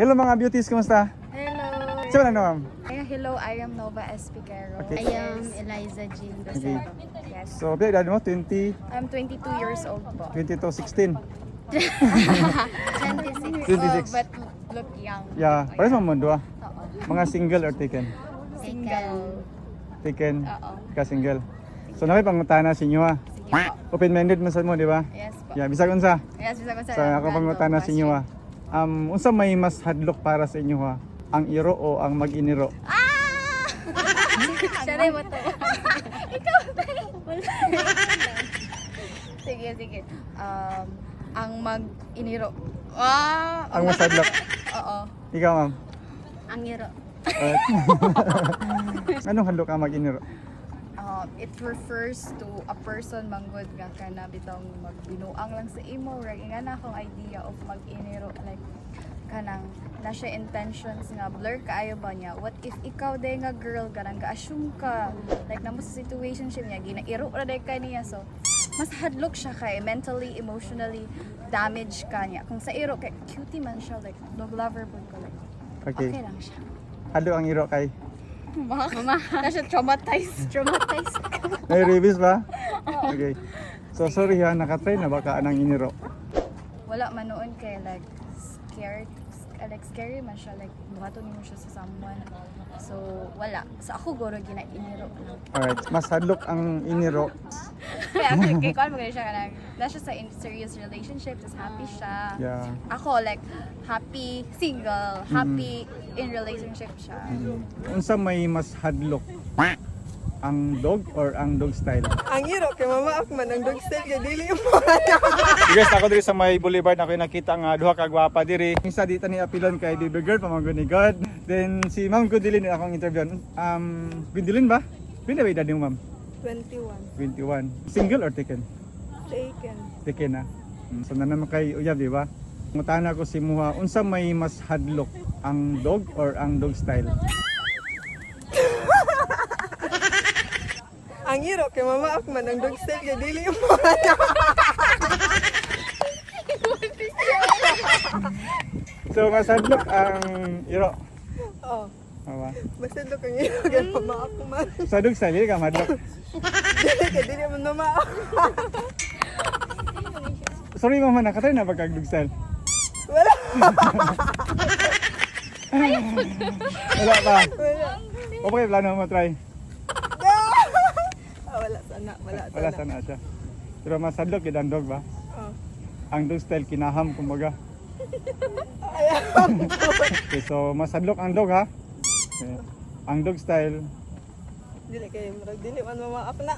Hello mga beauties, kumusta? Hello. Sino na ma'am? Hello, I am Nova Espiguero. Okay. I am Eliza Jean Okay. Rosero. Yes. So, pila edad mo? 20, I'm 22 years old po. 22, 16. 26. 26. But look young. Yeah, pares mo mundo ah. Oo. Mga single or taken? Single. Taken, Oo. ka single. So, nakipangutana sa inyo ah. Sige po. Open-minded man sa mo, di ba? Yes po. Yeah, bisag unsa. Yes, bisa ko sa So, ako pangutana sa inyo ah. Unsa may mas hadlok para sa inyo ha? Ang iro o ang mag-iniro? Siya rin mo to. Ikaw Sige, sige. Ang mag-iniro. Ang mas hadlok. Oo. Ikaw ma'am. Ang iro. Alright. Anong hadlok ang mag-iniro? It refers to a person manggod nga kana bitong magbinuang lang sa imo right nga na akong idea of mag-iniro like kanang na siya intentions nga blur kaayo ba niya what if ikaw day nga girl kanang ga-assume ka like namo sa situationship niya ginairo ra day ka niya so mas hadlok siya kay mentally emotionally damage ka niya kung sa iro kay cutie man siya like dog lover po ko like Okay. okay lang siya Hadlok ang iro kay? mama na siya traumatized Nai-release ba? Okay. So sorry ha, nakatry na baka anang iniro. wala man noon kay like scared like scary man siya like buhaton mo siya sa someone so wala so ako goro gina-iniro lang Alright, mas hadlok ang iniro. kaya kay kon magana siya kanang na siya sa in serious relationship just happy siya Yeah. ako like happy single happy in relationship siya Unsa may mas hadlok? Ang dog or ang dog style? Ang iro kay mama akman ang dog style kay dili mo. Guys, ako diri sa may boulevard ako nakita nga duha ka gwapa diri. Isa dito ni apilon kay baby girl pamanggo ni God. Then si Ma'am Gudilin akong interview. Gudilin ba? Pila ba edad mo Ma'am? 21. 21. Single or taken? Taken. Taken na. So na naman kay uyab di ba? Ngutana ko si Muha, unsa may mas hadlok? Ang dog or ang dog style? Ang iro kay mama akman ang dog style kay dili mo. So mas hadlok ang iro. Oh, Awa. basta do kang iro kay mama akman. Sa dog style dili ka madlok. Dili kay dili mo mama. Sorry mama, nakatry na pagkag dog style. Wala. Wala pa. Wala. Okay, plano mo try. Wala sana, wala sana. Wala sana siya. Pero mas hadlok yun ang dog ba? Oh. Ang dog style kinaham kumbaga. Ayaw. Okay, so mas hadlok ang dog ha. Okay. Ang dog style Dili kay murag dili man mama akna.